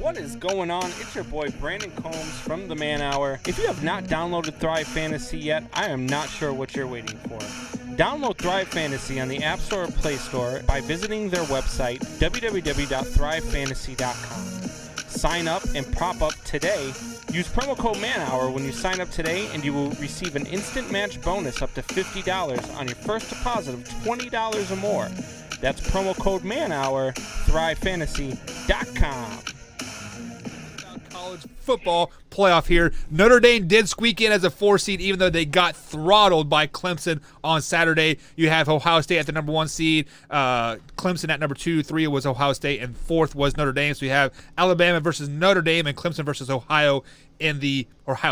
What is going on? It's your boy Brandon Combs from the Man Hour. If you have not downloaded Thrive Fantasy yet, I am not sure what you're waiting for. Download Thrive Fantasy on the App Store or Play Store by visiting their website, www.thrivefantasy.com. Sign up and prop up today. Use promo code MANHOUR when you sign up today, and you will receive an instant match bonus up to $50 on your first deposit of $20 or more. That's promo code MANHOUR, thrivefantasy.com. College football playoff here. Notre Dame did squeak in as a 4 seed, even though they got throttled by Clemson on Saturday. You have Ohio State at the number 1 seed, Clemson at number 2, 3 was Ohio State, and 4th was Notre Dame. So you have Alabama versus Notre Dame and Clemson versus Ohio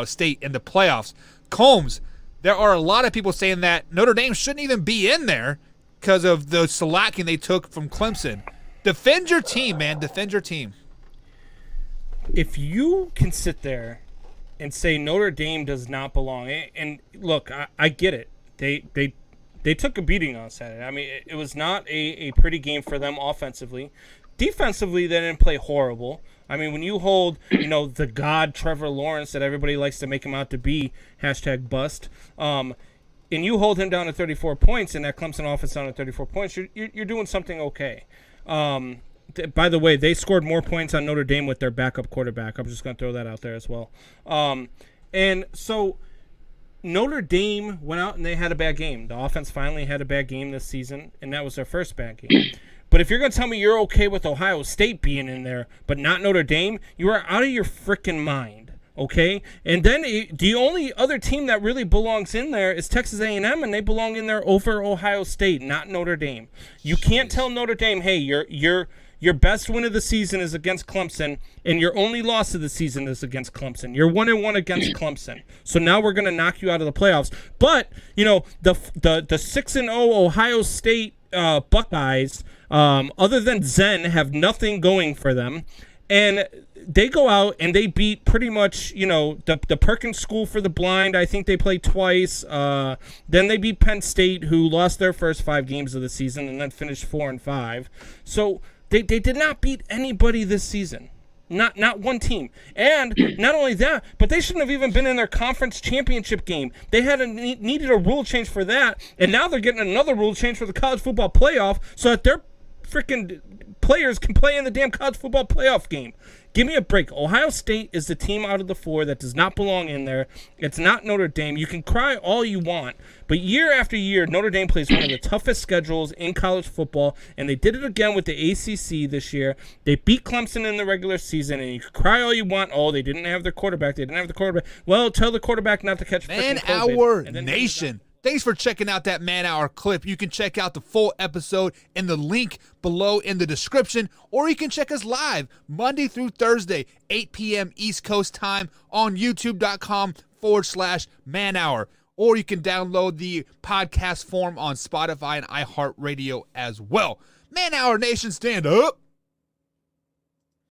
State in the playoffs. Combs, there are a lot of people saying that Notre Dame shouldn't even be in there because of the slacking they took from Clemson. Defend your team, man. Defend your team. If you can sit there and say Notre Dame does not belong, and look, I get it. They took a beating on Saturday. I mean, it was not a pretty game for them offensively. Defensively, they didn't play horrible. I mean, when you hold, the god Trevor Lawrence that everybody likes to make him out to be, #bust, and you hold him down to 34 points, and that Clemson offense down to 34 points, you're doing something okay. By the way, they scored more points on Notre Dame with their backup quarterback. I'm just going to throw that out there as well. And so Notre Dame went out and they had a bad game. The offense finally had a bad game this season, and that was their first bad game. But if you're going to tell me you're okay with Ohio State being in there, but not Notre Dame, you are out of your freaking mind. Okay, and then the only other team that really belongs in there is Texas A&M, and they belong in there over Ohio State, not Notre Dame. You can't tell Notre Dame, hey, your best win of the season is against Clemson, and your only loss of the season is against Clemson. You're 1-1 against Clemson. So now we're going to knock you out of the playoffs. But, the 6-0 Ohio State Buckeyes, other than Zen, have nothing going for them. And they go out and they beat pretty much, the Perkins School for the Blind. I think they played twice. Then they beat Penn State, who lost their first 5 games of the season and then finished 4-5. So they did not beat anybody this season. Not one team. And not only that, but they shouldn't have even been in their conference championship game. They needed a rule change for that, and now they're getting another rule change for the college football playoff so that their freaking players can play in the damn college football playoff game. Give me a break. Ohio State is the team out of the 4 that does not belong in there. It's not Notre Dame. You can cry all you want, but year after year, Notre Dame plays one of the toughest schedules in college football, and they did it again with the ACC this year. They beat Clemson in the regular season, and you can cry all you want. Oh, they didn't have their quarterback. Well, tell the quarterback not to catch freaking COVID. Man Hour Nation. Thanks for checking out that Man Hour clip. You can check out the full episode in the link below in the description, or you can check us live Monday through Thursday, 8 p.m. East Coast time on youtube.com/Man Hour. Or you can download the podcast form on Spotify and iHeartRadio as well. Man Hour Nation, stand up.